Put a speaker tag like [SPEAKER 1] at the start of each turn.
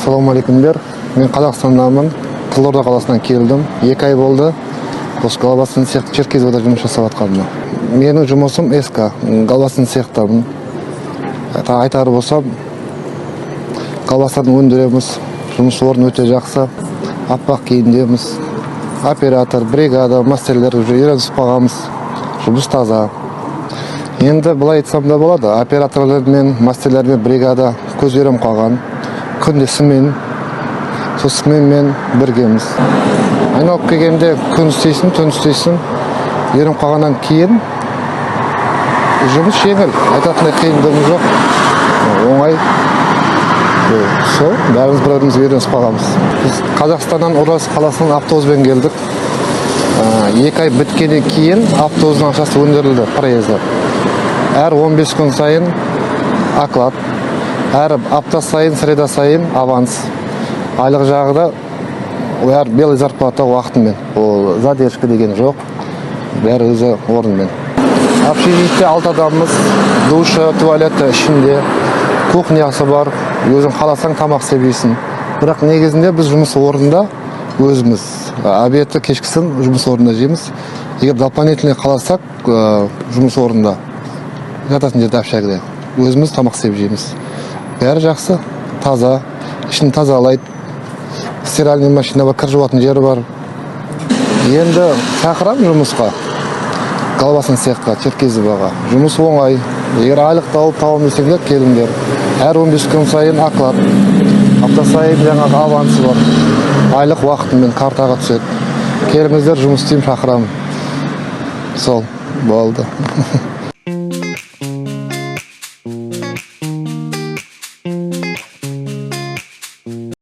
[SPEAKER 1] Ассалаумалейкумдер. Мен Қазақстаннанмын. Қызылорда қаласынан келдім. 2 ай болды. Осы Галбасын цех Черкизовда жұмыс жасап жатқаныма. Менің жұмысым СК. Галбасын цехтамын. Айтар болсам, Галбасын өндіреміз. Жұмыс орны өте жақсы. Аппақ киімдеміз. Оператор, бригада, мастерлер уже үйренісіп қалғанбыз. Жұмыс таза. Енді былай айтсам да болады. Операторлармен, мастерлермен бригада көз үйреніп қалған. Күнде смен мен біргеміз. Айналып келгенде күн істейсің, түн істейсің. Үйреніп қалғаннан кейін жұмыс жеңіл. Айтатындай қиындығы жоқ. Оңай. Сол, бәріміз бір-бірімізге үйренісіп қалғанбыз. Біз Қазақстаннан Орал қаласынан автобуспен келдік. 2 ай біткеннен кейін автобустың ақшасы өндірілді проезді. Әр 15 күн сайын оклад, әр апта сайын, среда сайын аванс. Айлық жағы да әр белый зарплата уақытымен. Ол задержка деген жоқ. Бәрі өзі орынмен. Общежитте 6 адамымыз, душа, туалеті ішінде, кухнясы бар. Өзің қаласаң тамақ істейсің. Бірақ негізінде біз жұмыс орнында өзіміз обедті кешкісін жұмыс орнында жейміз. Егер дополнительный қаласақ жұмыс орнында жататын жерде общагіде өзіміз тамақ істеп жейміз. Бәрі жақсы, таза, ішін тазалайды. Стиральный машина бар, кір жуатын жері бар. Енді шақырамын жұмысқа. Галбасын цехқа, Черкизоваға. Жұмыс оңай. Егер айлық тауып табам десеңдер, келіңдер. Әр 15 күн сайын оклад. Апта сайын жаңағы авансы бар. Айлық уақытымен картаға түседі. Келіңіздер, жұмыс істеймін, шақырамын. Сол, болды.